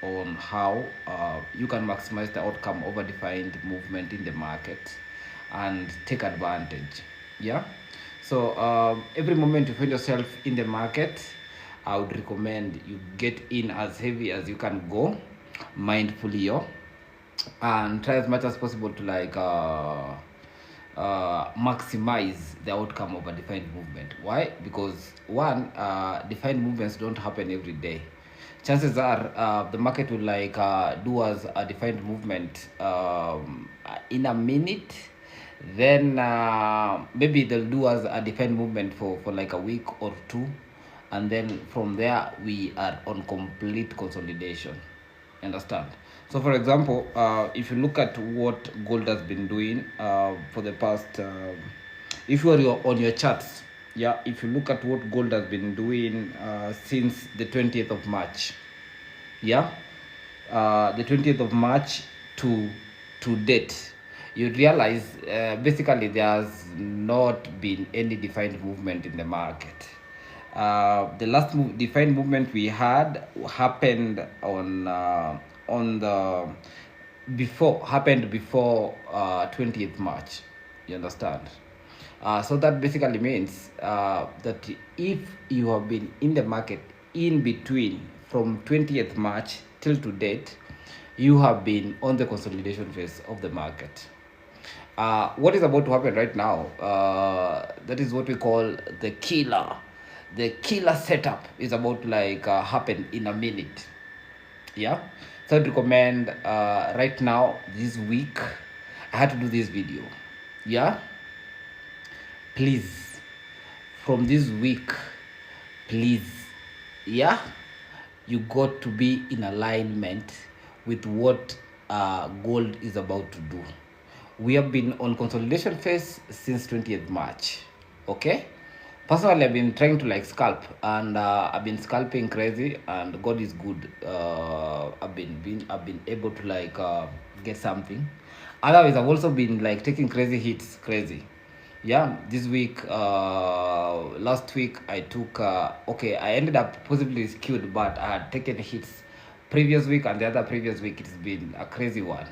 on how you can maximize the outcome of a defined movement in the market and take advantage. Yeah. So every moment you find yourself in the market, I would recommend you get in as heavy as you can go, mindfully, and try as much as possible to maximize the outcome of a defined movement. Why? Because one, defined movements don't happen every day. Chances are the market will do as a defined movement in a minute, then maybe they'll do as a defined movement for like a week or two, and then from there we are on complete consolidation. Understand? So for example, if you look at what gold has been doing for the past if you are on your charts, yeah, if you look at what gold has been doing since the 20th of March, yeah, the 20th of March to date, you realize basically there's not been any defined movement in the market. The last defined movement we had on the before 20th March. You understand? So that basically means that if you have been in the market in between from 20th March till to date, you have been on the consolidation phase of the market. What is about to happen right now? That is what we call the killer. The killer setup is about to happen in a minute. Yeah. So I'd recommend right now this week. I had to do this video. Yeah. Please, from this week, please, yeah, you got to be in alignment with what gold is about to do. We have been on consolidation phase since 20th March. Okay. Personally, I've been trying to scalp, and I've been scalping crazy, and God is good. I've been able to get something. Otherwise, I've also been taking crazy hits, crazy. Yeah, this week, last week I took. Okay, I ended up possibly skewed, but I had taken hits previous week, and the other previous week it's been a crazy one.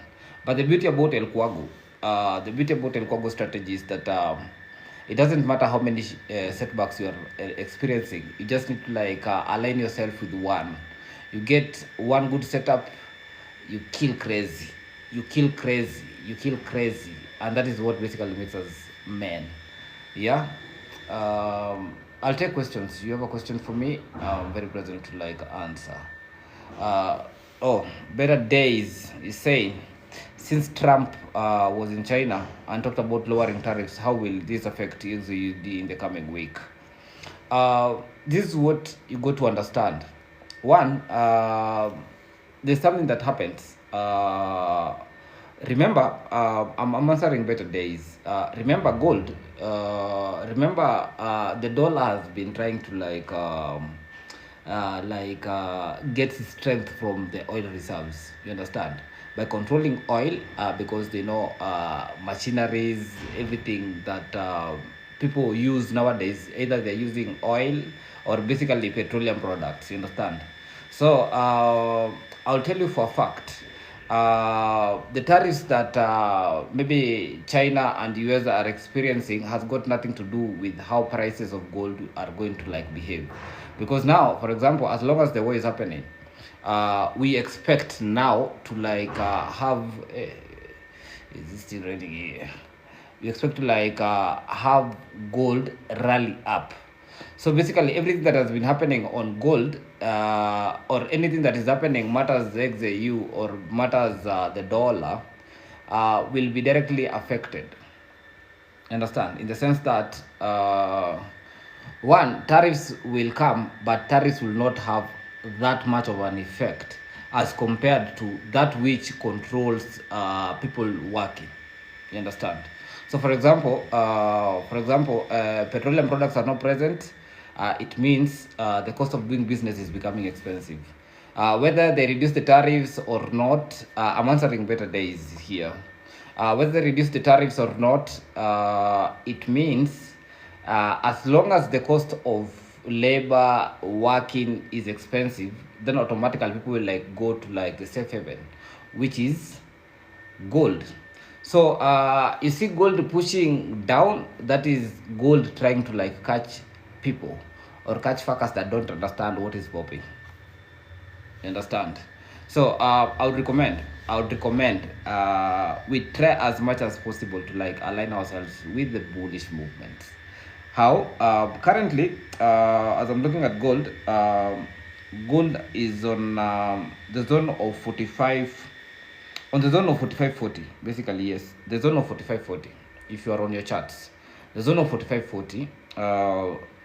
But the beauty about Elquago strategy is that it doesn't matter how many setbacks you are experiencing. You just need to align yourself with one. You get one good setup, you kill crazy, you kill crazy, and that is what basically makes us men. Yeah. I'll take questions. You have a question for me? I'm very present to answer. uh, oh, better days is saying, since Trump was in China and talked about lowering tariffs, how will this affect USD in the coming week? This is what you got to understand. One, there's something that happens. Remember, I'm answering better days. Remember gold. Remember, the dollar has been trying to gets its strength from the oil reserves. You understand? By controlling oil, because they know machineries, everything that people use nowadays, either they're using oil or basically petroleum products. You understand? So I'll tell you for a fact. The tariffs that maybe China and US are experiencing has got nothing to do with how prices of gold are going to behave. Because now, for example, as long as the war is happening, we expect now to have is it still raining here? We expect to have gold rally up. So basically, everything that has been happening on gold, or anything that is happening matters the XAU or matters the dollar, will be directly affected. Understand? In the sense that one, tariffs will come, but tariffs will not have that much of an effect as compared to that which controls people working. You understand? So, for example, petroleum products are not present. It means the cost of doing business is becoming expensive. Whether they reduce the tariffs or not, I'm answering better days here. Whether they reduce the tariffs or not, it means as long as the cost of labor working is expensive, then automatically people will like go to like the safe haven, which is gold. So you see gold pushing down, that is gold trying to like catch people or catch fuckers that don't understand what is popping. You understand? So I would recommend we try as much as possible to like align ourselves with the bullish movement. How currently, as I'm looking at gold, gold is on the zone of 45, on the zone of 45.40. Basically, yes, the zone of 45.40. If you are on your charts, the zone of 45.40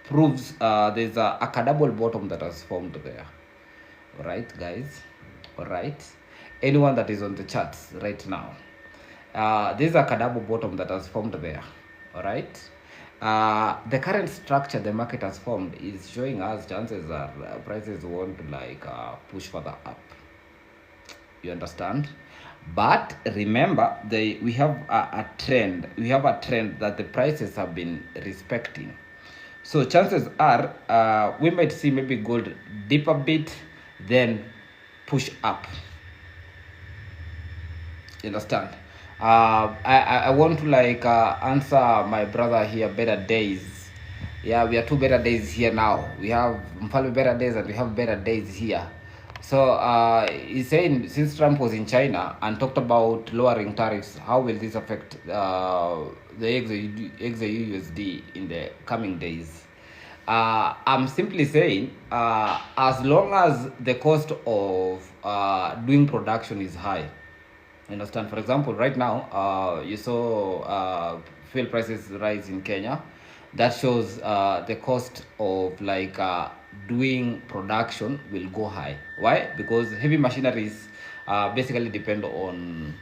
proves there's a double bottom that has formed there. All right, guys. All right, anyone that is on the charts right now, there's a double bottom that has formed there. All right. The current structure the market has formed is showing us chances are prices want to like push further up. You understand? But remember, we have a trend. We have a trend that the prices have been respecting. So chances are we might see maybe gold dip a bit, then push up. You understand? I want to like answer my brother here, better days. Yeah, we are two better days here now. We have Mfalme better days and we have better days here. So he's saying since Trump was in China and talked about lowering tariffs, how will this affect the XAUUSD in the coming days? I'm simply saying, as long as the cost of doing production is high, you understand? For example, right now, you saw fuel prices rise in Kenya. That shows the cost of like doing production will go high. Why? Because heavy machineries basically depend on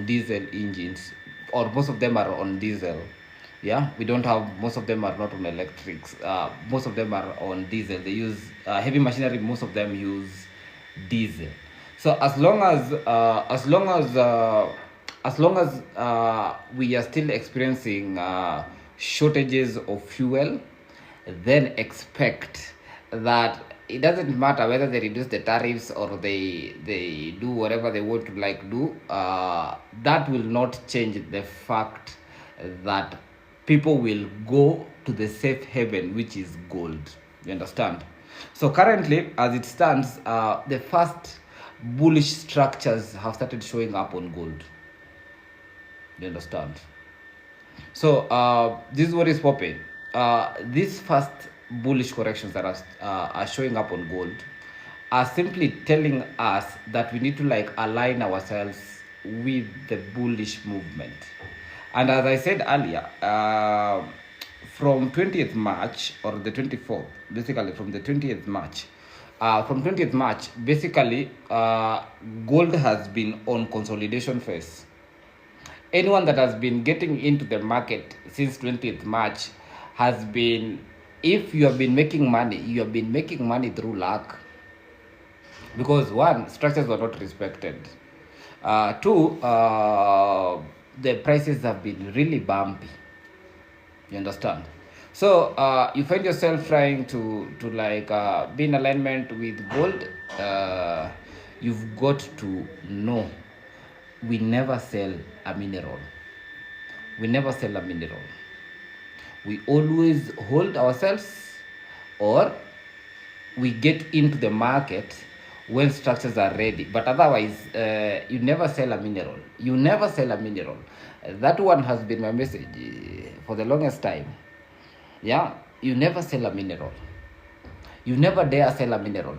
diesel engines, or most of them are on diesel. Yeah, we don't have, most of them are not on electrics. Most of them are on diesel. They use heavy machinery. Most of them use diesel. So as long as we are still experiencing shortages of fuel, then expect that it doesn't matter whether they reduce the tariffs or they do whatever they want to like do. That will not change the fact that people will go to the safe haven, which is gold. You understand? So currently, as it stands, the first bullish structures have started showing up on gold. You understand? So this is what is popping. These first bullish corrections that are showing up on gold are simply telling us that we need to like align ourselves with the bullish movement. And as I said earlier, from 20th March or the 24th, basically from the 20th March, from 20th March, basically, gold has been on consolidation phase. Anyone that has been getting into the market since 20th March has been, if you have been making money, you have been making money through luck. Because one, structures were not respected. Two, the prices have been really bumpy. You understand? So you find yourself trying to like be in alignment with gold. You've got to know we never sell a mineral. We never sell a mineral. We always hold ourselves, or we get into the market when structures are ready. But otherwise, you never sell a mineral. You never sell a mineral. That one has been my message for the longest time. Yeah, you never sell a mineral. You never dare sell a mineral.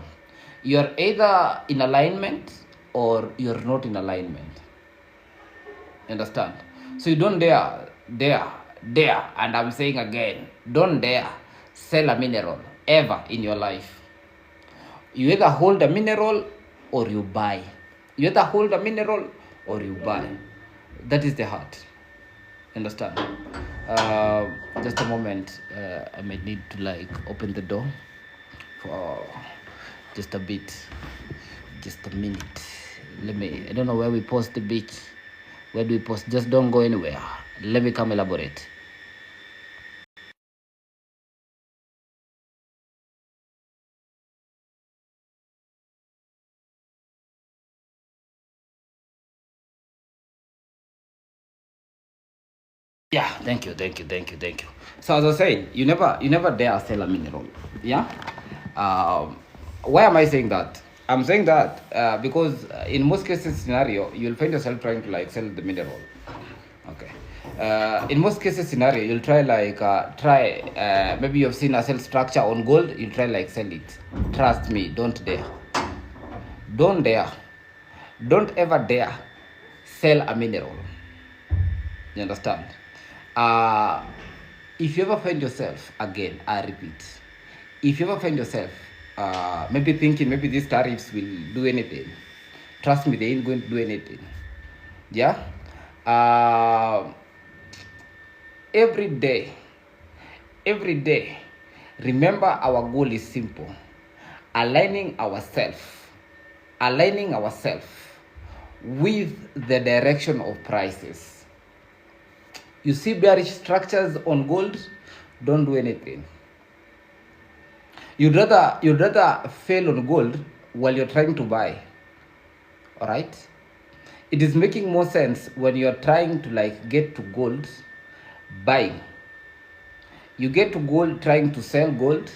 You're either in alignment or you're not in alignment. You understand? So you don't dare, and I'm saying again, don't dare sell a mineral ever in your life. You either hold a mineral or you buy. You either hold a mineral or you buy. That is the heart. Understand? Just a moment. I might need to like open the door for just a bit. Just a minute. I don't know where we post the beach. Where do we post? Just don't go anywhere. Let me come elaborate. Yeah, thank you. So as I was saying, you never dare sell a mineral. Yeah. Um, why am I saying that? I'm saying that because in most cases scenario, you'll find yourself trying to like sell the mineral. Okay. In most cases scenario, you'll try like maybe you've seen a sell structure on gold. You'll try like sell it. Trust me, don't dare. Don't dare. Don't ever dare sell a mineral. You understand? Uh, if you ever find yourself, again, I repeat, if you ever find yourself maybe thinking maybe these tariffs will do anything, trust me, they ain't going to do anything. Yeah? Uh, every day, every day, remember our goal is simple: aligning ourselves, aligning ourselves with the direction of prices. You see bearish structures on gold, don't do anything. You'd rather fail on gold while you're trying to buy. All right? It is making more sense when you're trying to like get to gold buying. You get to gold trying to sell gold.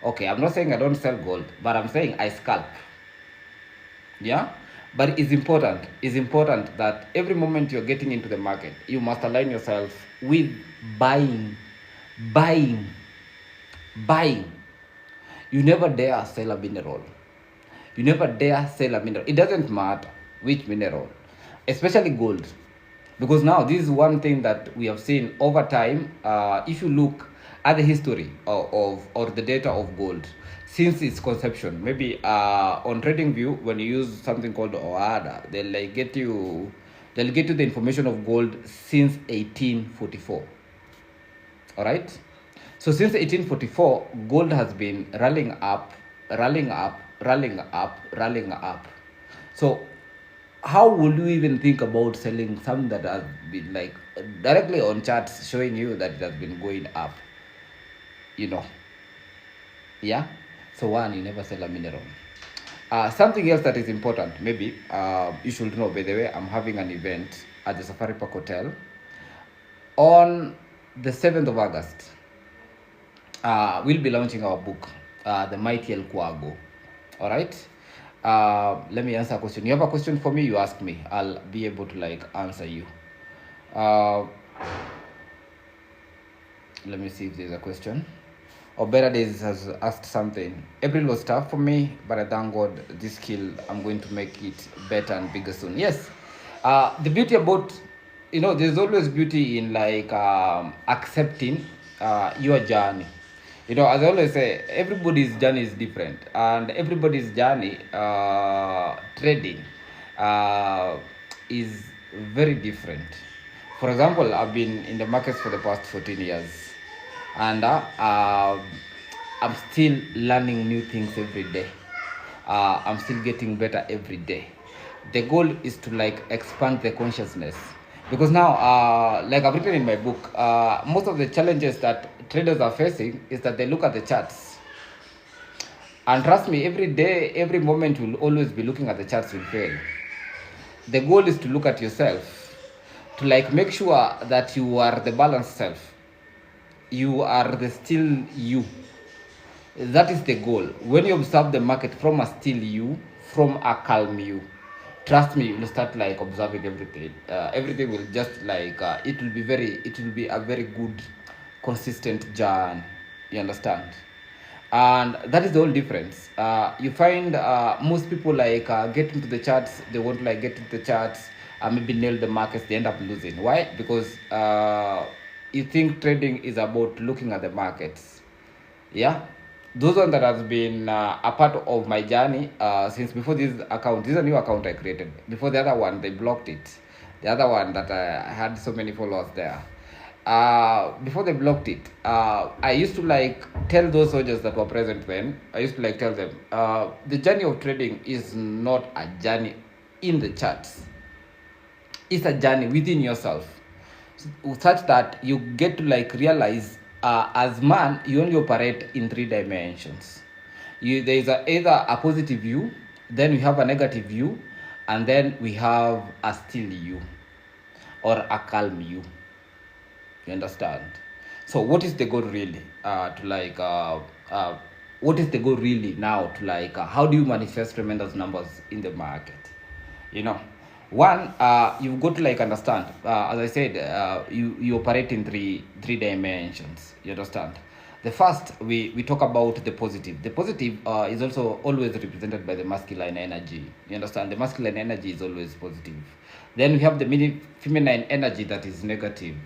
Okay, I'm not saying I don't sell gold, but I'm saying I scalp. Yeah? But it's important that every moment you're getting into the market, you must align yourself with buying. Buying. Buying. You never dare sell a mineral. You never dare sell a mineral. It doesn't matter which mineral, especially gold. Because now this is one thing that we have seen over time. If you look at the history of or the data of gold since its conception, maybe on TradingView, when you use something called OADA, they'll get you the information of gold since 1844. All right. So since 1844, gold has been rallying up, rallying up, rallying up, rallying up. So how would you even think about selling something that has been like directly on charts showing you that it has been going up? You know, yeah. So one, you never sell a mineral. Something else that is important, maybe you should know. By the way, I'm having an event at the Safari Park Hotel on the 7th of August. We'll be launching our book, The Mighty Elquago. All right. Let me answer a question. You have a question for me? You ask me. I'll be able to like answer you. Uh, let me see if there's a question. Or Better Days has asked something. April was tough for me, but I thank God this skill, I'm going to make it better and bigger soon. Yes. The beauty about, there's always beauty in like accepting your journey. As I always say, everybody's journey is different, and everybody's journey trading is very different. For example, I've been in the markets for the past 14 years, and I'm still learning new things every day. I'm still getting better every day. The goal is to like expand the consciousness, because now, like I've written in my book, most of the challenges that traders are facing is that they look at the charts, and trust me, every day, every moment, you'll always be looking at the charts will fail. The goal is to look at yourself, to like make sure that you are the balanced self, you are the still you. That is the goal. When you observe the market from a still you, from a calm you, trust me, you'll start like observing everything. Everything will just like it will be a very good, consistent journey. You understand? And that is the whole difference. You find most people like get into the charts. They want to like get into the charts, maybe nail the markets. They end up losing. Why? Because you think trading is about looking at the markets. Yeah, those one that has been a part of my journey since before this account. This is a new account I created. Before the other one, they blocked it. The other one that I had so many followers there. Before they blocked it, I used to like tell those soldiers that were present then. I used to like tell them, the journey of trading is not a journey in the charts. It's a journey within yourself, such that you get to like realize as man you only operate in 3 dimensions. There is either a positive view, then we have a negative view, and then we have a still you or a calm you. You understand? So what is the goal really? To like what is the goal really now? To like how do you manifest tremendous numbers in the market? You know, one, you've got to like understand. As I said, you operate in three dimensions. You understand? The first, we talk about the positive. The positive is also always represented by the masculine energy. You understand? The masculine energy is always positive. Then we have the feminine energy that is negative,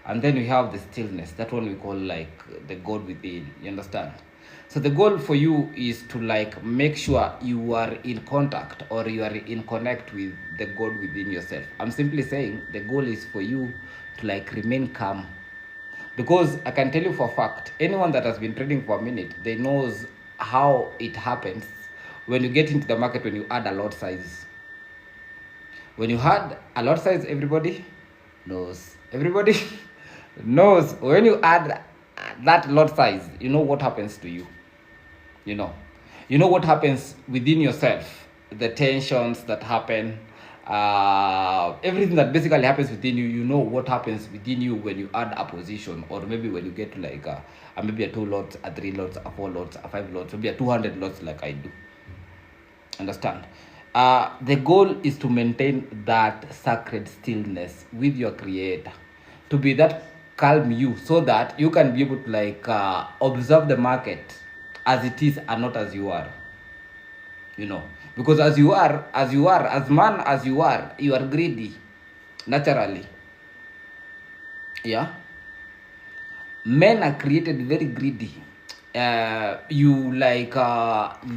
and then we have the stillness. That one we call like the God within. You understand? So the goal for you is to like make sure you are in contact or you are in connect with the God within yourself. I'm simply saying the goal is for you to like remain calm, because I can tell you for a fact, anyone that has been trading for a minute, they knows how it happens when you get into the market, when you add a lot size. When you add a lot size, everybody knows. Everybody knows when you add that lot size, you know what happens to you. You know what happens within yourself, the tensions that happen, everything that basically happens within you. You know what happens within you when you add a position, or maybe when you get to like maybe a 2 lots, a 3 lots, a 4 lots, a 5 lots, maybe a 200 lots like I do. Understand? The goal is to maintain that sacred stillness with your creator, to be that calm you, so that you can be able to like observe the market as it is and not as you are. Because as you are, as man as you are greedy naturally. Yeah, men are created very greedy. You like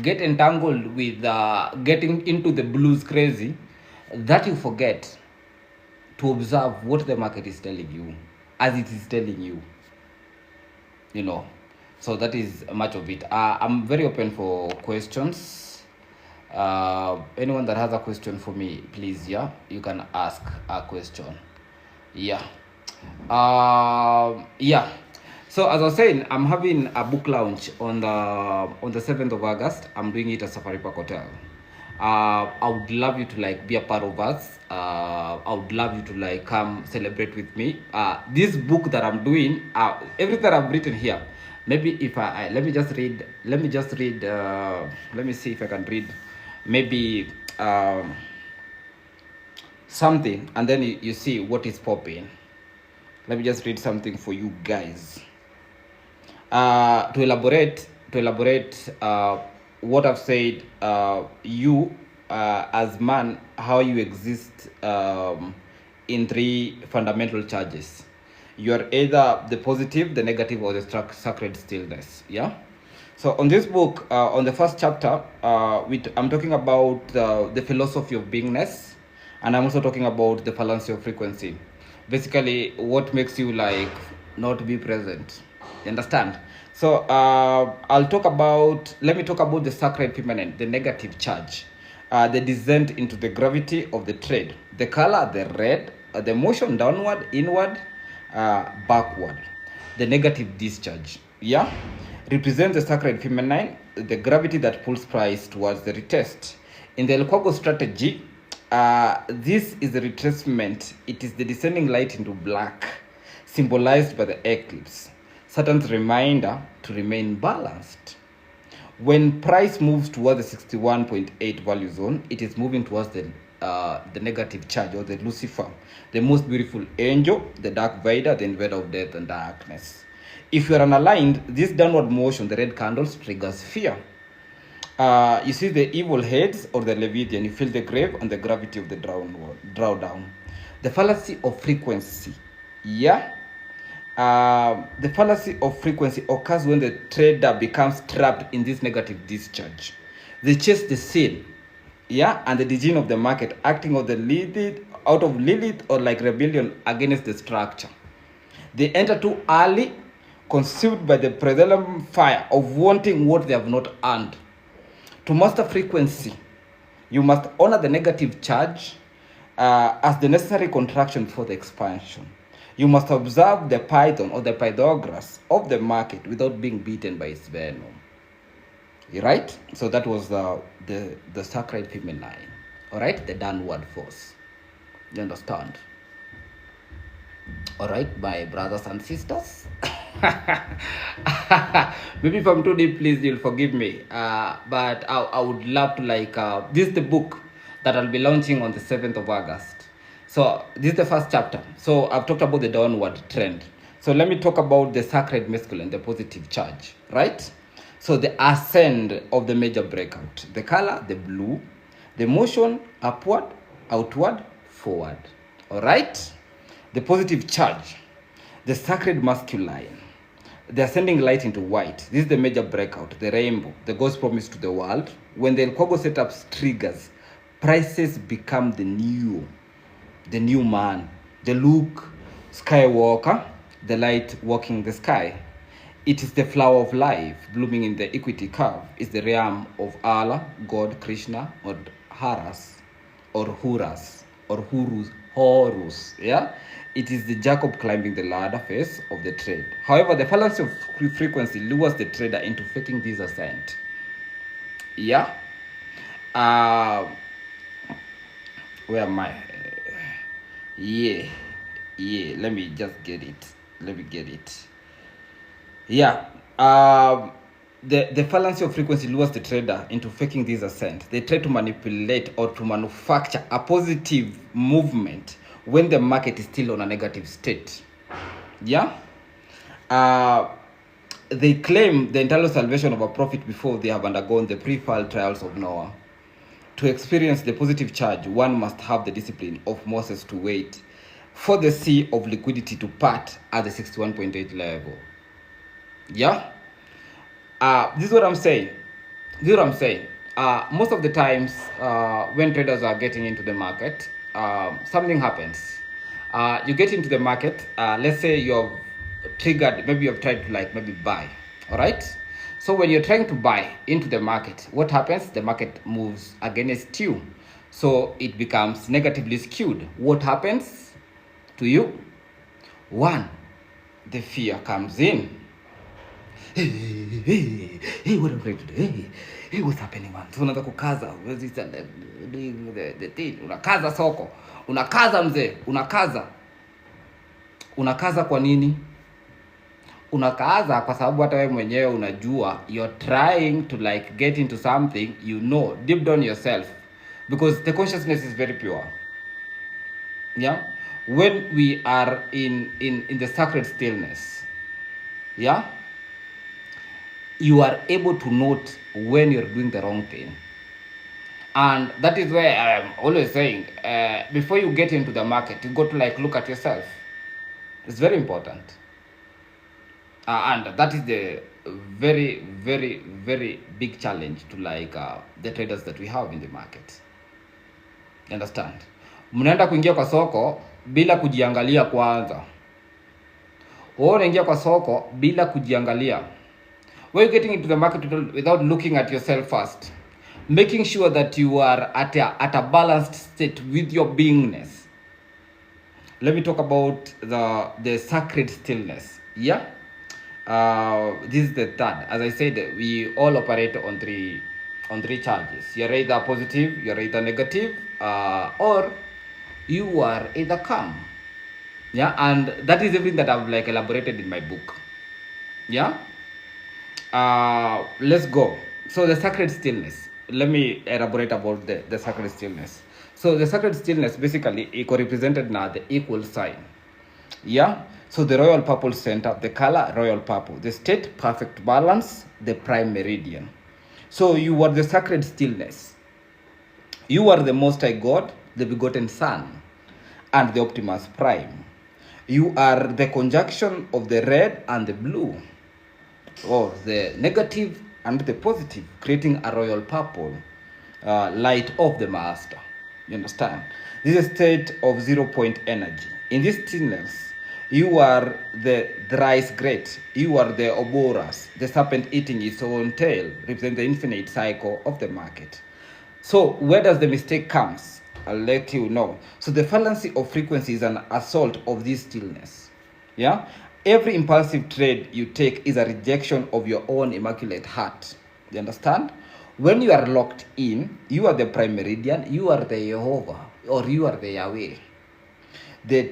get entangled with getting into the blues crazy, that you forget to observe what the market is telling you as it is telling you. So that is much of it. I'm very open for questions. Anyone that has a question for me, please, yeah, you can ask a question. Yeah. Yeah. So as I was saying, I'm having a book launch on the 7th of August. I'm doing it at Safari Park Hotel. I would love you to like be a part of us. I would love you to like come celebrate with me. This book that I'm doing, everything that I've written here. Maybe if let me just read. Let me see if I can read. Maybe something, and then you see what is popping. Let me just read something for you guys. To elaborate what I've said, you as man, how you exist in 3 fundamental charges. You are either the positive, the negative, or the sacred stillness. Yeah. So on this book, on the first chapter, I'm talking about the philosophy of beingness, and I'm also talking about the fallacy of frequency. Basically, what makes you like not be present. You understand? So let me talk about the sacred feminine, the negative charge, the descent into the gravity of the trade, the color, the red, the motion downward, inward, backward, the negative discharge. Yeah, represents the sacred feminine, the gravity that pulls price towards the retest. In the Elquago strategy, this is the retracement. It is the descending light into black, symbolized by the eclipse, Saturn's reminder to remain balanced. When price moves towards the 61.8 value zone, it is moving towards the negative charge, or the Lucifer, the most beautiful angel, the dark Vader, the invader of death and darkness. If you are unaligned, this downward motion, the red candles, triggers fear. You see the evil heads or the Leviathan, you feel the grave and the gravity of the drawdown. The fallacy of frequency. Yeah. The fallacy of frequency occurs when the trader becomes trapped in this negative discharge. They chase the sale, yeah, and the design of the market, acting out of Lilith or like rebellion against the structure. They enter too early, consumed by the prevailing fire of wanting what they have not earned. To master frequency, you must honor the negative charge as the necessary contraction for the expansion. You must observe the python or the Pythagoras of the market without being beaten by its venom. Right? So that was the sacred feminine. All right? The downward force. You understand? All right, my brothers and sisters. Maybe if I'm too deep, please, you'll forgive me. But I would love to this is the book that I'll be launching on the 7th of August. So this is the first chapter. So I've talked about the downward trend. So let me talk about the sacred masculine, the positive charge, right? So the ascend of the major breakout. The color, the blue. The motion, upward, outward, forward. All right? The positive charge, the sacred masculine, the ascending light into white. This is the major breakout, the rainbow, the God's promise to the world. When the Elquago setups triggers, prices become the new man, the Luke Skywalker, the light walking the sky. It is the flower of life blooming in the equity curve. It's the realm of Allah, God, Krishna, or Haras, or Huras, or Horus, yeah? It is the Jacob climbing the ladder phase of the trade. However, the fallacy of frequency lures the trader into faking this ascent. Yeah? Where am I? Yeah. Let me just get it. Yeah. The fallacy of frequency lures the trader into faking this ascent. They try to manipulate or to manufacture a positive movement when the market is still on a negative state. Yeah? They claim the internal salvation of a prophet before they have undergone the pre-fall trials of Noah. To experience the positive charge, one must have the discipline of Moses to wait for the sea of liquidity to part at the 61.8 level. Yeah? This is what I'm saying. Most of the times, when traders are getting into the market, something happens. You get into the market. Let's say you've triggered. Maybe you've tried to maybe buy. All right. So when you're trying to buy into the market, what happens? The market moves against you, so it becomes negatively skewed. What happens to you? One, the fear comes in. Hey, what am I doing today? Hey, what's happening, man? So unataka kukaza, doing the thing. Unakaza soko, unakaza mzee, unakaza kwa nini? Unakaza kwa sababu hata wewe mwenyewe unajua you're trying to get into something, you know deep down yourself, because the consciousness is very pure. Yeah, when we are in the sacred stillness, yeah, you are able to note when you're doing the wrong thing. And that is where I am always saying, before you get into the market, you got to look at yourself. It's very important. And that is the very, very, very big challenge to the traders that we have in the market. You understand? Mnaenda kuingia kwa soko bila kujiangalia kwanza. Wewe unaingia kwa soko bila kujiangalia. When you're getting into the market without looking at yourself first, making sure that you are at a balanced state with your beingness. Let me talk about the sacred stillness. Yeah. This is the third. As I said, we all operate on three charges. You're either positive, you're either negative, or you are either calm. Yeah, and that is everything that I've elaborated in my book. Yeah. Let's go. So the sacred stillness. Let me elaborate about the sacred stillness. So the sacred stillness basically equal represented now the equal sign. Yeah. So the royal purple center, the color royal purple, the state perfect balance, the prime meridian. So you are the sacred stillness. You are the Most High God, the begotten Son, and the Optimus Prime. You are the conjunction of the red and the blue, or the negative and the positive, creating a royal purple, light of the master. You understand? This is a state of 0 point energy. In this stillness, you are the thrice great. You are the Oboras, the serpent eating its own tail, represent the infinite cycle of the market. So where does the mistake comes? I'll let you know. So the fallacy of frequency is an assault of this stillness. Yeah? Every impulsive trade you take is a rejection of your own immaculate heart. You understand? When you are locked in, you are the prime meridian, you are the Jehovah, or you are the Yahweh. The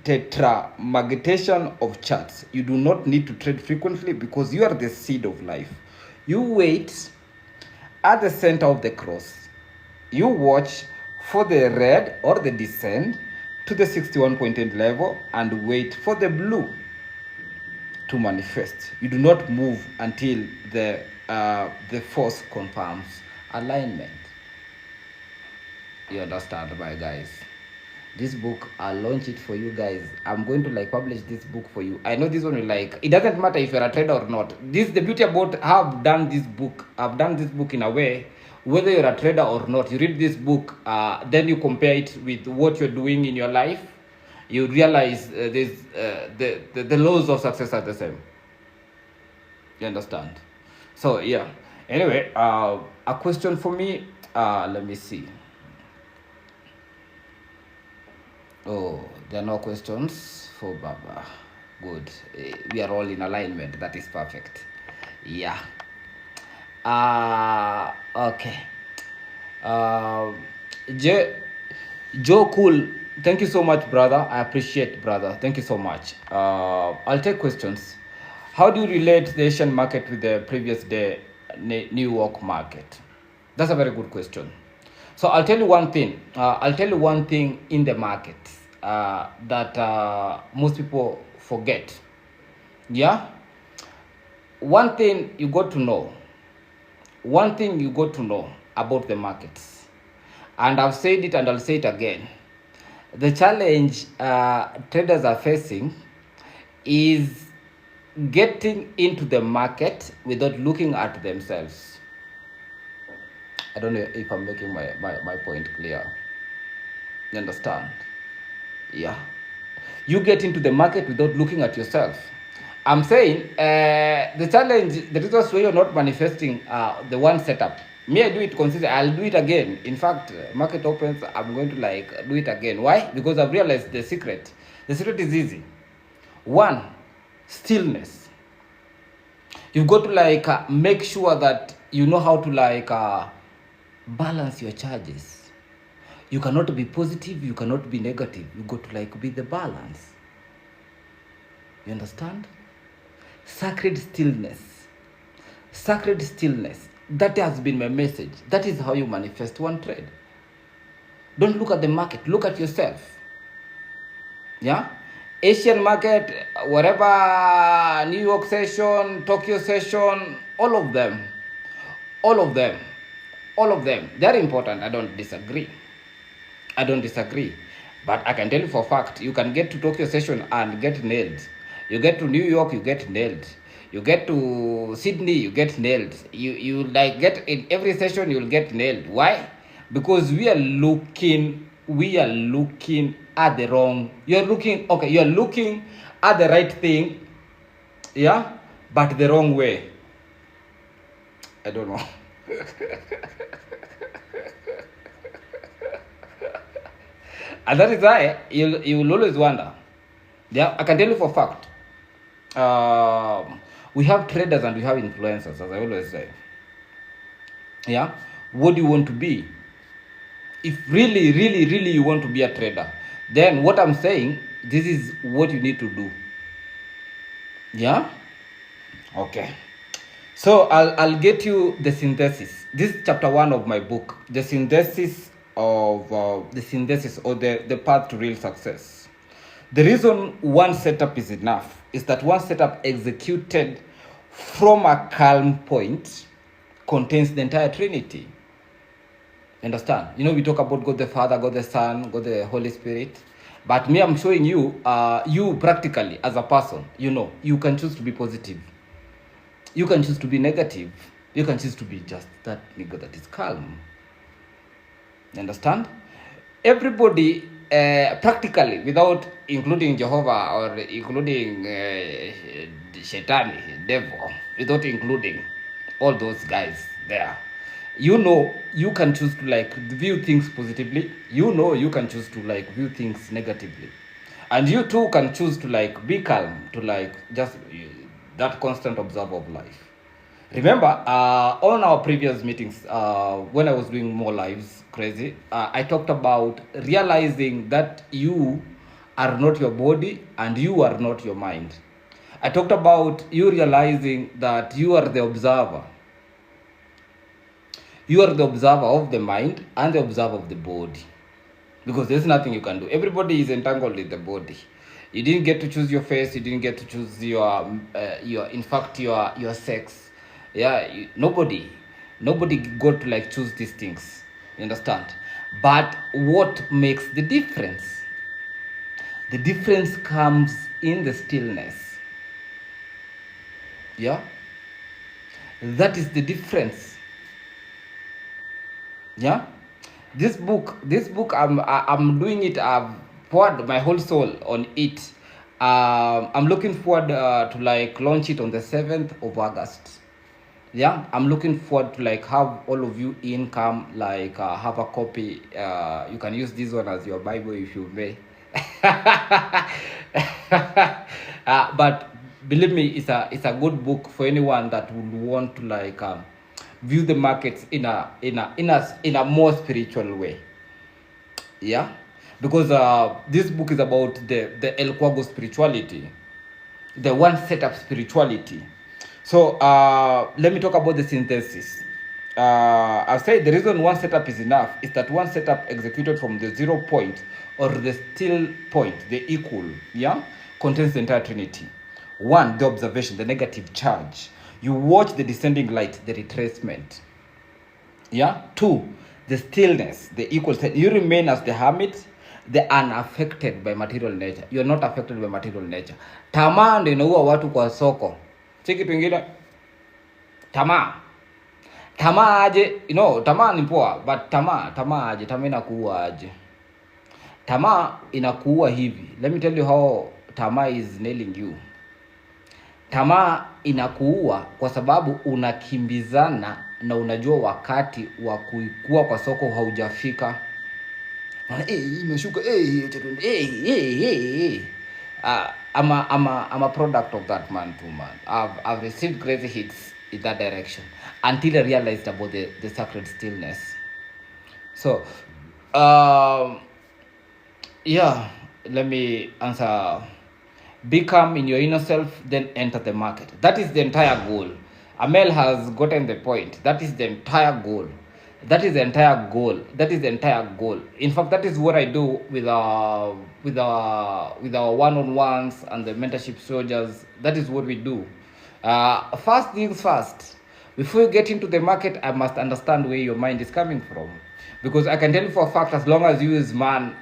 tetramagitation of charts. You do not need to trade frequently because you are the seed of life. You wait at the center of the cross. You watch for the red or the descent to the 61.8 level and wait for the blue to manifest. You do not move until the force confirms alignment. You understand, my guys? This book, I'll launch it for you guys. I'm going to publish this book for you. I know this one will it doesn't matter if you're a trader or not. This the beauty about how I've done this book. I've done this book in a way, whether you're a trader or not, you read this book, then you compare it with what you're doing in your life, you realize the laws of success are the same. You understand? So yeah. Anyway, a question for me, let me see. Oh, there are no questions for Baba. Good. We are all in alignment. That is perfect. Yeah. Okay. Joe Cool. Thank you so much, brother. I appreciate, brother. Thank you so much. I'll take questions. How do you relate the Asian market with the previous day New York market? That's a very good question. So I'll tell you one thing. In the market that most people forget. Yeah. One thing you got to know about the markets, and I've said it and I'll say it again. The challenge traders are facing is getting into the market without looking at themselves. I don't know if I'm making my point clear. You understand? Yeah. You get into the market without looking at yourself. I'm saying the challenge, the reason why you're not manifesting the one setup. Me, I do it consistently. I'll do it again. In fact, market opens, I'm going to do it again. Why? Because I've realized the secret. The secret is easy. One, stillness. You've got to make sure that you know how to balance your charges. You cannot be positive, you cannot be negative. You got to be the balance. You understand? Sacred stillness. That has been my message. That is how you manifest one trade. Don't look at the market, look at yourself. Yeah? Asian market, whatever, New York session, Tokyo session, all of them, they're important. I don't disagree. But I can tell you for a fact, you can get to Tokyo session and get nailed. You get to New York, you get nailed. You get to Sydney, you get nailed. You get in every session, you'll get nailed. Why? Because we are looking at the wrong. You're looking at the right thing, yeah, but the wrong way. I don't know. And that is why you will always wonder. Yeah, I can tell you for a fact. We have traders and we have influencers, as I always say. Yeah, what do you want to be? If really you want to be a trader, then what I'm saying, this is what you need to do. Yeah. Okay. So I'll get you the synthesis. This is chapter 1 of my book, the synthesis or the path to real success. The reason one setup is enough is that one setup executed from a calm point contains the entire Trinity. Understand? We talk about God the Father, God the Son, God the Holy Spirit. But me, I'm showing you, you practically as a person, you can choose to be positive. You can choose to be negative. You can choose to be just that nigga that is calm. You understand? Everybody, practically, without including Jehovah or including Shaitani, devil, without including all those guys there, you can choose to view things positively. You can choose to view things negatively. And you too can choose to be calm, to just that constant observer of life. Remember, on our previous meetings, when I was doing more lives, crazy, I talked about realizing that you are not your body, and you are not your mind. I talked about you realizing that you are the observer. You are the observer of the mind and the observer of the body. Because there's nothing you can do. Everybody is entangled in the body. You didn't get to choose your face. You didn't get to choose in fact, your sex. Yeah, nobody got to like choose these things. You understand? But what makes the difference? The difference comes in the stillness. Yeah, that is the difference. Yeah, this book, I'm doing it. I've poured my whole soul on it. I'm looking forward to like launch it on the 7th of August. Yeah, I'm looking forward to like have all of you in, come like have a copy. You can use this one as your Bible if you may. But believe me, it's a good book for anyone that would want to like view the markets in a more spiritual way. Yeah, because this book is about the Elquago spirituality, the one setup spirituality. So let me talk about the synthesis. I'll say the reason one setup is enough is that one setup executed from the 0 point or the still point, the equal, yeah, contains the entire trinity. One, the observation, the negative charge. You watch the descending light, the retracement. Yeah. Two, the stillness, the equal. You remain as the hermit, the unaffected by material nature. You are not affected by material nature. Tamaa ndio inaua watu kwa soko. Cheki kitu kingine. Tamaa aje, tamaa ni poa, but tamaa aje, tamaa inakuua aje. Tamaa inakuua hivi. Let me tell you how tamaa is nailing you. Tamaa inakuua kwa sababu unakimbizana na unajua wakati wa kuikua kwa soko haujafika. Imeshuka, I'm a product of that man too, man. I've received crazy hits in that direction until I realized about the sacred stillness. So, yeah, let me answer. Become in your inner self, then enter the market. That is the entire goal. Amel has gotten the point. That is the entire goal. That is the entire goal. That is the entire goal. In fact, that is what I do with our one-on-ones and the mentorship soldiers. That is what we do. First things first. Before you get into the market, I must understand where your mind is coming from. Because I can tell you for a fact, as long as you is man,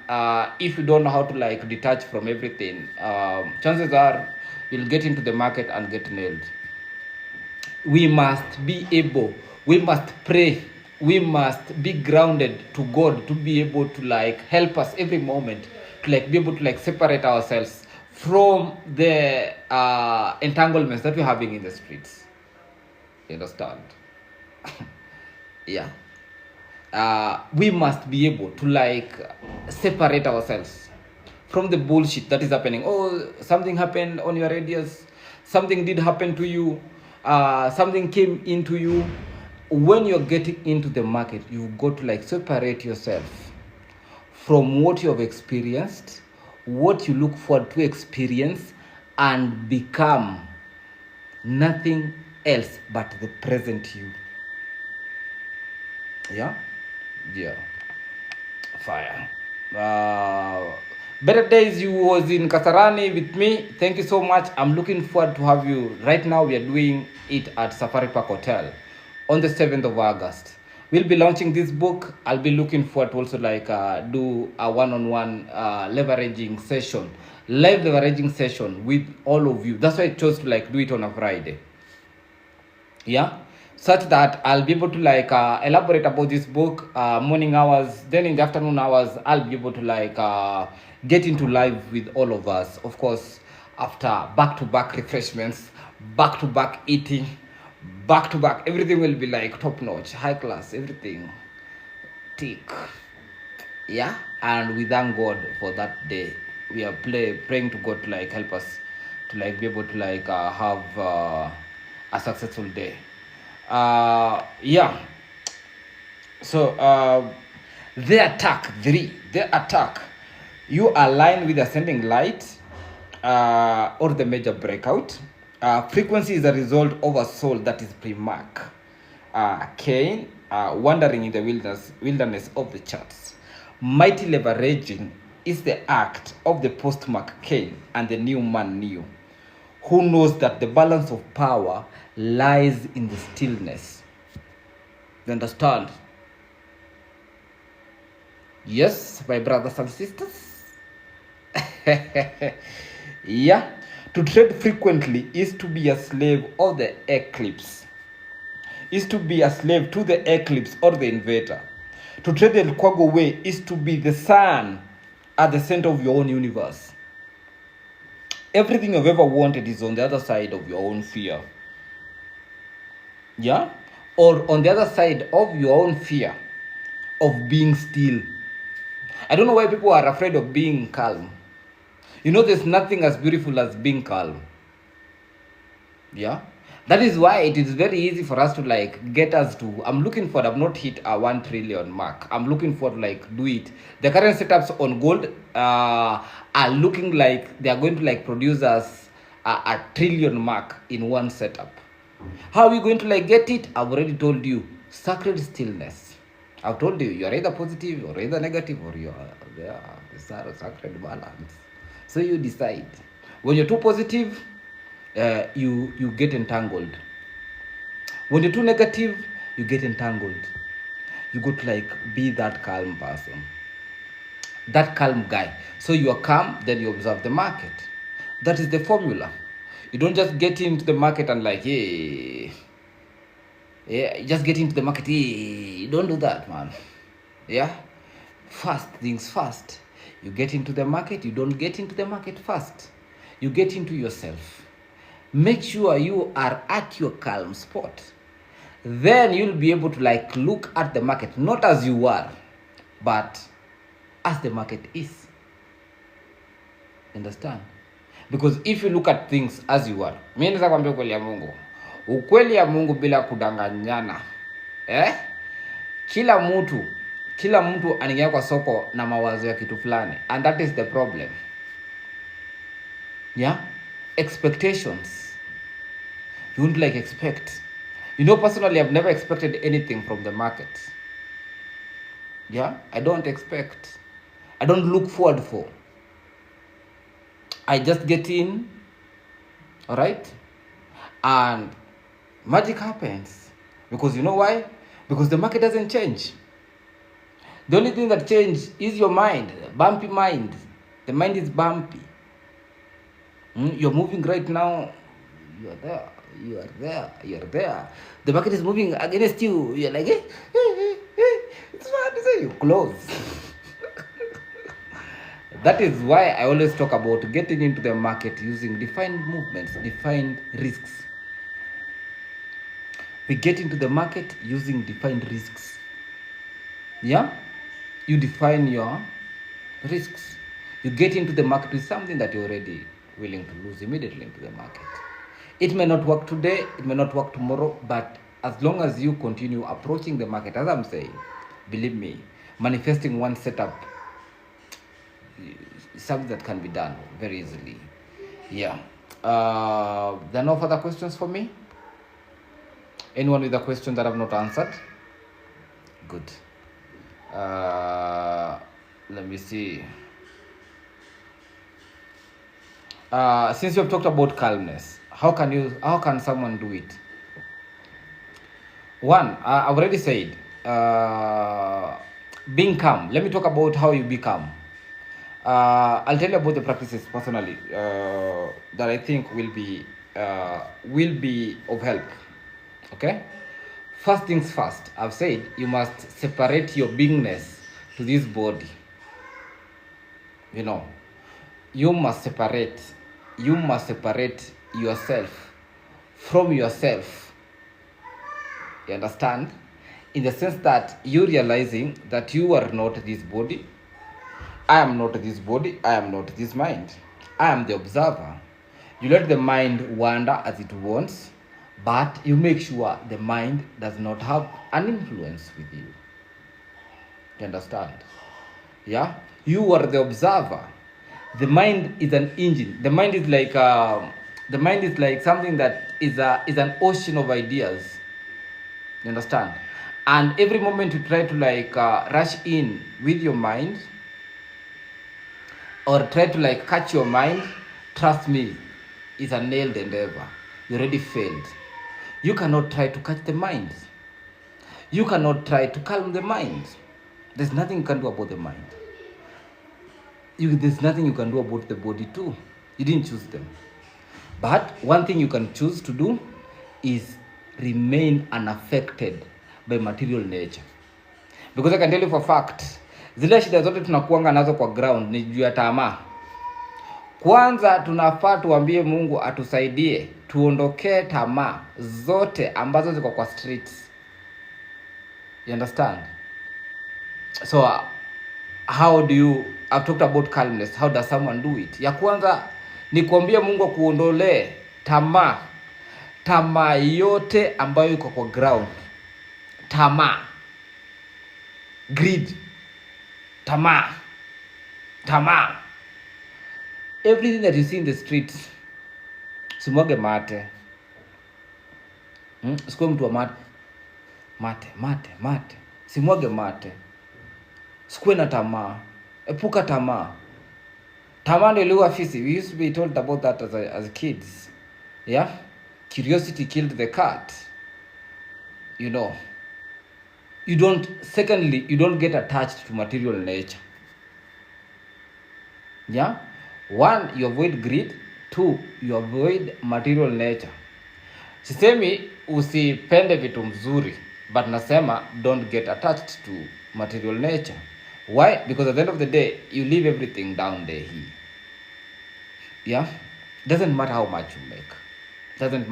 if you don't know how to like detach from everything, chances are you'll get into the market and get nailed. We must be able, we must pray, we must be grounded to God to be able to like help us every moment, to like be able to like separate ourselves from the entanglements that we're having in the streets. You understand? Yeah. We must be able to like separate ourselves from the bullshit that is happening. Oh, something happened on your radius, something did happen to you, something came into you. When you're getting into the market, you've got to like separate yourself from what you have experienced, what you look forward to experience, and become nothing else but the present you. Yeah. Fire. Better days you was in Kasarani with me. Thank you so much. I'm looking forward to have you. Right now we are doing it at Safari Park Hotel on the 7th of August. We'll be launching this book. I'll be looking forward to also like do a one-on-one leveraging session, live leveraging session with all of you. That's why I chose to like do it on a Friday. Yeah, such that I'll be able to like elaborate about this book morning hours. Then in the afternoon hours, I'll be able to like get into live with all of us. Of course, after back-to-back refreshments, back-to-back eating, back-to-back, everything will be like top-notch, high-class, everything tick. Yeah, and we thank God for that day. We are praying to God to like help us to like be able to like have a successful day. Yeah. So the attack You align with ascending light or the major breakout. Frequency is a result of a soul that is pre-mark. Cain, wandering in the wilderness of the charts. Mighty leveraging is the act of the postmark Cain and the new man Neo, who knows that the balance of power lies in the stillness. You understand? Yes, my brothers and sisters. Yeah, to trade frequently is to be a slave of the eclipse. Is to be a slave to the eclipse or the invader. To trade the Elquago way is to be the sun at the center of your own universe. Everything you've ever wanted is on the other side of your own fear. Yeah? Or on the other side of your own fear of being still. I don't know why people are afraid of being calm. You know, there's nothing as beautiful as being calm. Yeah? That is why it is very easy for us to get us to, I'm not hit a 1 trillion mark. I'm looking for do it. The current setups on gold are looking like they are going to produce us a trillion mark in one setup. How are we going to get it? I've already told you. Sacred stillness. I've told you, you're either positive or either negative, or you are there. The sacred balance. So you decide. When you're too positive, you get entangled. When you're too negative, you get entangled. You got to be that calm person, that calm guy. So you are calm, then you observe the market. That is the formula. You don't just get into the market and just get into the market. Hey, don't do that, man. Yeah, fast things fast. You get into the market. You don't get into the market fast. You get into yourself. Make sure you are at your calm spot. Then you'll be able to look at the market, not as you are, but as the market is. Understand? Because if you look at things as you are, mimi naweza kwambia ukweli ya Mungu bila kudanganyana. Kila mtu anaingia kwa soko na mawazo ya kitu fulani, and that is the problem. Yeah? Expectations. You wouldn't expect. You know, personally, I've never expected anything from the market. Yeah? I don't expect. I don't look forward for. I just get in. Alright? And magic happens. Because you know why? Because the market doesn't change. The only thing that changes is your mind. Bumpy mind. The mind is bumpy. You're moving right now. You are there. You are there. You are there. The market is moving against you. You're like, it's hard to say. You close. That is why I always talk about getting into the market using defined movements, defined risks. We get into the market using defined risks. Yeah? You define your risks. You get into the market with something that you're already willing to lose immediately into the market. It may not work today, it may not work tomorrow, but as long as you continue approaching the market, as I'm saying, believe me, manifesting one setup is something that can be done very easily. Yeah. There are no further questions for me? Anyone with a question that I've not answered? Good. Let me see. Since you have talked about calmness, how can someone do it? One, I've already said, being calm. Let me talk about how you become. I'll tell you about the practices personally that I think will be of help. Okay? First things first, I've said you must separate your beingness to this body. You know, you must separate yourself from yourself. You understand? In the sense that you realizing that you are not this body. I am not this body. I am not this mind. I am the observer. You let the mind wander as it wants, but you make sure the mind does not have an influence with you. You understand? Yeah, you are the observer. The mind is an engine. The mind is like something that is an ocean of ideas. You understand? And every moment you try to rush in with your mind, or try to catch your mind, trust me, it's a nailed endeavor. You already failed. You cannot try to catch the mind. You cannot try to calm the mind. There's nothing you can do about the mind. There's nothing you can do about the body too. You didn't choose them. But one thing you can choose to do is remain unaffected by material nature. Because I can tell you for fact, zile shida zote tunakuanga nazo kwa ground ni juu ya tamaa. Kwanza tunafaa tuambie Mungu atusaidie tuondokee tamaa zote ambazo ziko kwa streets. You understand? So I've talked about calmness. How does someone do it? Ya kwanza ni kuambia Mungu akuondolee tamaa yote ambayo iko kwa ground. Tamaa, greed, tamaa, everything that you see in the streets, simwage mate. Sikuwe mtu wa mate. Simwage mate. Sikuwe na tamaa. Epuka tamaa. Tamaa ndio iliua fisi. We used to be told about that as kids. Yeah? Curiosity killed the cat. You know. Secondly, you don't get attached to material nature. Yeah? 1, you avoid greed. 2, you avoid material nature. Sisemi usipende vitu mzuri, but nasema don't get attached to material nature. Why? Because at the end of the day, you leave everything down there here. Yeah? Doesn't matter how much you make. Doesn't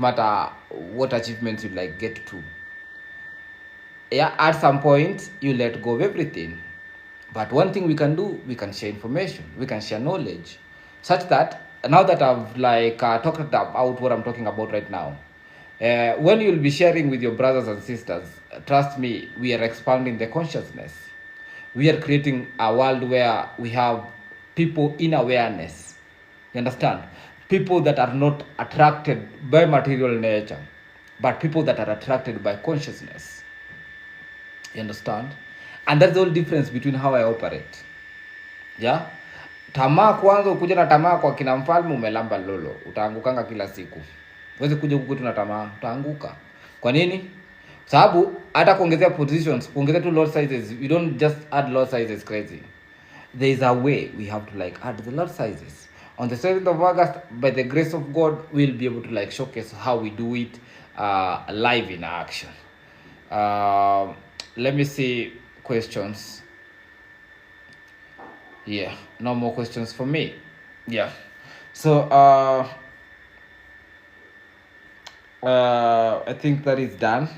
matter what achievements you get to. Yeah, at some point, you let go of everything. But one thing we can do, we can share information. We can share knowledge. Such that, now that I've talked about what I'm talking about right now, when you'll be sharing with your brothers and sisters, trust me, we are expanding the consciousness. We are creating a world where we have people in awareness. You understand? People that are not attracted by material nature, but people that are attracted by consciousness. You understand? And that's the whole difference between how I operate. Yeah? Tamaa kwanza, ukuja na tamaa kwa kina mfalme, umelamba lolo. Utaangukanga kila siku. Huwezi kuja huku tu na tamaa, utaanguka. Kwa nini? Sababu hata kuongezea positions, kuongezea tu lot sizes, you don't just add lot sizes crazy. There is a way we have to add the lot sizes. On the 7th of August, by the grace of God, we'll be able to showcase how we do it live in action. Let me see questions. Yeah, no more questions for me. Yeah. So I think that is done.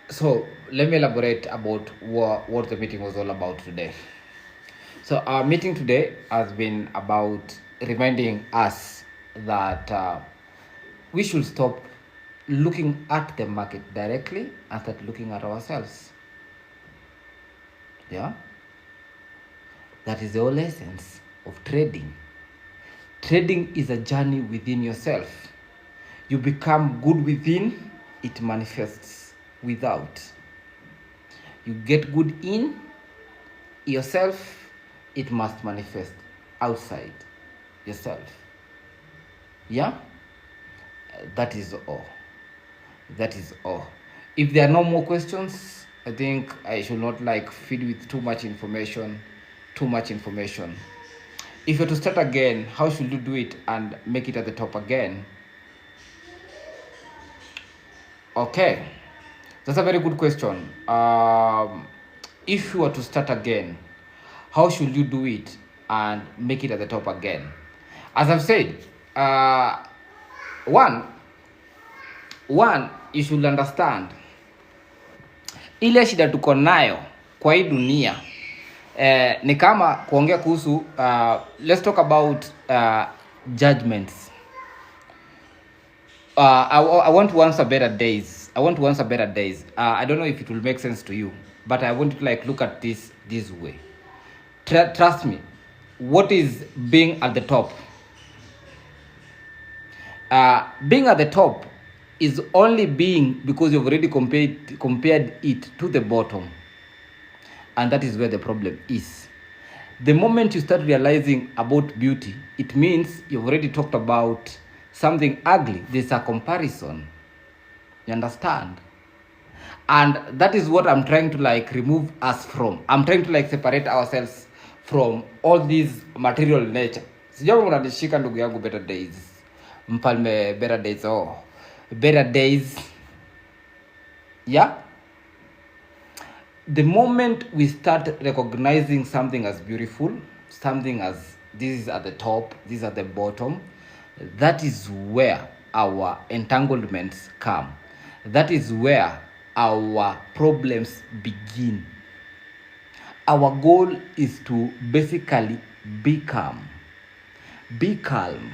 So let me elaborate about what the meeting was all about today. So our meeting today has been about reminding us that we should stop looking at the market directly and start looking at ourselves. Yeah? That is the whole essence of trading. Trading is a journey within yourself. You become good within, it manifests without. You get good in yourself, it must manifest outside yourself. Yeah? That is all. If there are no more questions, I think I should not feed with too much information. If you're to start again, how should you do it and make it at the top again? Okay, that's a very good question. If you were to start again, how should you do it and make it at the top again? As I've said, one, you should understand ile shida tuko nayo kwa hii dunia ni kama kuongea kuhusu let's talk about judgments. I want to answer better days. I don't know if it will make sense to you, but I want to look at this way. Trust me. What is being at the top? Being at the top is only being because you've already compared it to the bottom. And that is where the problem is. The moment you start realizing about beauty, it means you've already talked about something ugly. There's a comparison. You understand? And that is what I'm trying to remove us from. I'm trying to separate ourselves from all these material nature. Sijama mnanishika ndugu yangu better days. Mpalme better days. Better days. Yeah? The moment we start recognizing something as beautiful, something as this is at the top, this is at the bottom, that is where our entanglements come. That is where our problems begin. Our goal is to basically be calm. Be calm.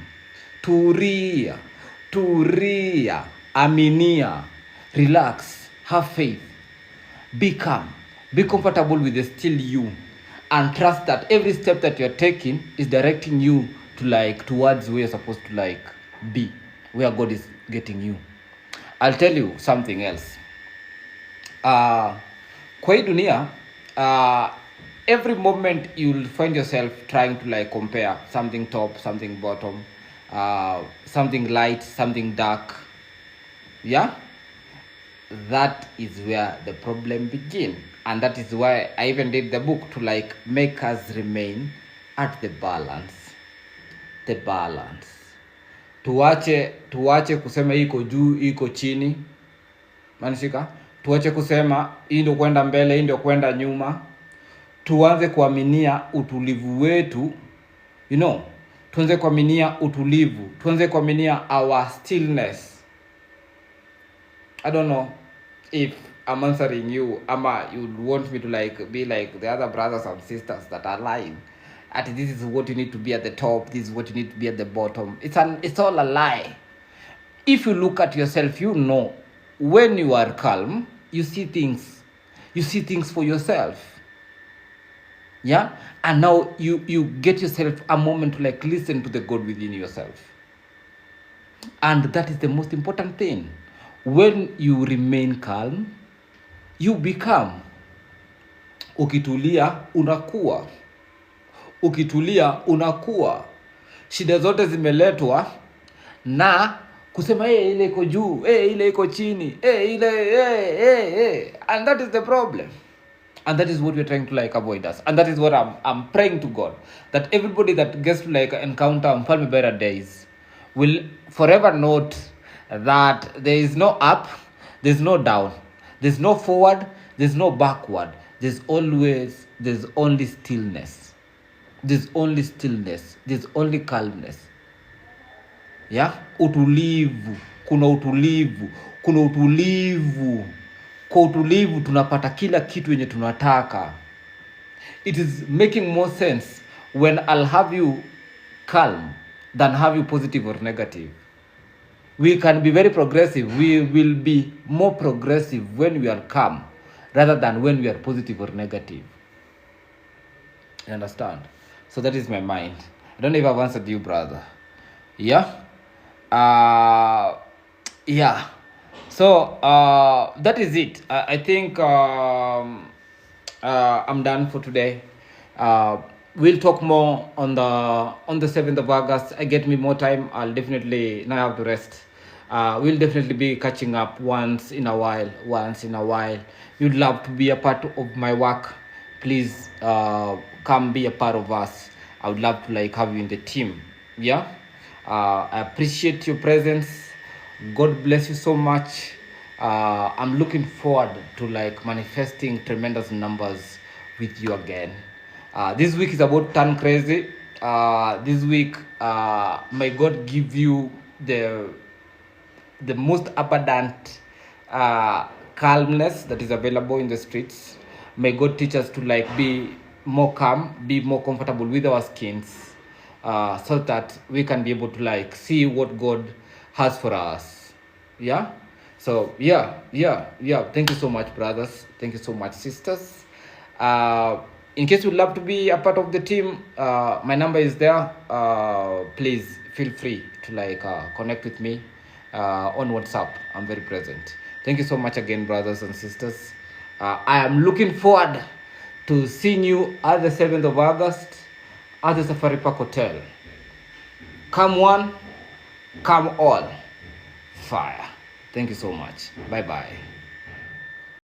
Tulia. Aminia. Relax. Have faith. Be calm. Be comfortable with the still you. And trust that every step that you're taking is directing you to towards where you're supposed to be. Where God is getting you. I'll tell you something else. Kwa hii dunia, every moment you'll find yourself trying to compare something top, something bottom, something light, something dark. Yeah? That is where the problem begins. And that is why I even did the book to make us remain at the balance. The balance. Tuache kusema iko juu, iko chini. Manishika? Tuache kusema hii ndio kwenda mbele, hii ndio kwenda nyuma. Tuanze kuaminia utulivu wetu. Tuanze kuaminia utulivu. Tuanze kuaminia our stillness. I don't know if I'm answering you. Ama you'd want me to be like the other brothers and sisters that are lying. This is what you need to be at the top. This is what you need to be at the bottom. It's all a lie. If you look at yourself, when you are calm, you see things. You see things for yourself. Yeah? And now you get yourself a moment to listen to the God within yourself. And that is the most important thing. When you remain calm, you become. Ukitulia, unakuwa. Shida zote zimeletwa na kusema ile iko juu, ile iko chini, and that is the problem. And that is what we're trying to avoid us. And that is what I'm praying to God, that everybody that gets to encounter Mfalme better days will forever note that there is no up, there's no down, there's no forward, there's no backward. There's only stillness. There's only stillness. There's only calmness. Yeah? Utulivu. Kuna utulivu. Kwa utulivu tunapata kila kitu yenye tunataka. It is making more sense when I'll have you calm than have you positive or negative. We can be very progressive. We will be more progressive when we are calm rather than when we are positive or negative. You understand? So that is my mind. I don't know if I've answered you, brother. Yeah? Yeah. So, that is it. I think I'm done for today. We'll talk more on the 7th of August. I get me more time. I'll definitely, now I have to rest. We'll definitely be catching up once in a while. You'd love to be a part of my work. Please come be a part of us. I would love to have you in the team. Yeah? I appreciate your presence. God bless you so much. I'm looking forward to manifesting tremendous numbers with you again. This week is about turn crazy. This week, may God give you the most abundant calmness that is available in the streets. May God teach us to be more calm, be more comfortable with our skins. so that we can be able to like see what God has for us. Yeah. So thank you so much, brothers. Thank you so much, sisters. In case you'd love to be a part of the team, my number is there. Please feel free to like connect with me on WhatsApp. I'm very present. Thank you so much again, brothers and sisters. I am looking forward to seeing you at the 7th of August at the Safari Park Hotel. Come one, come all. Fire. Thank you so much. Bye bye.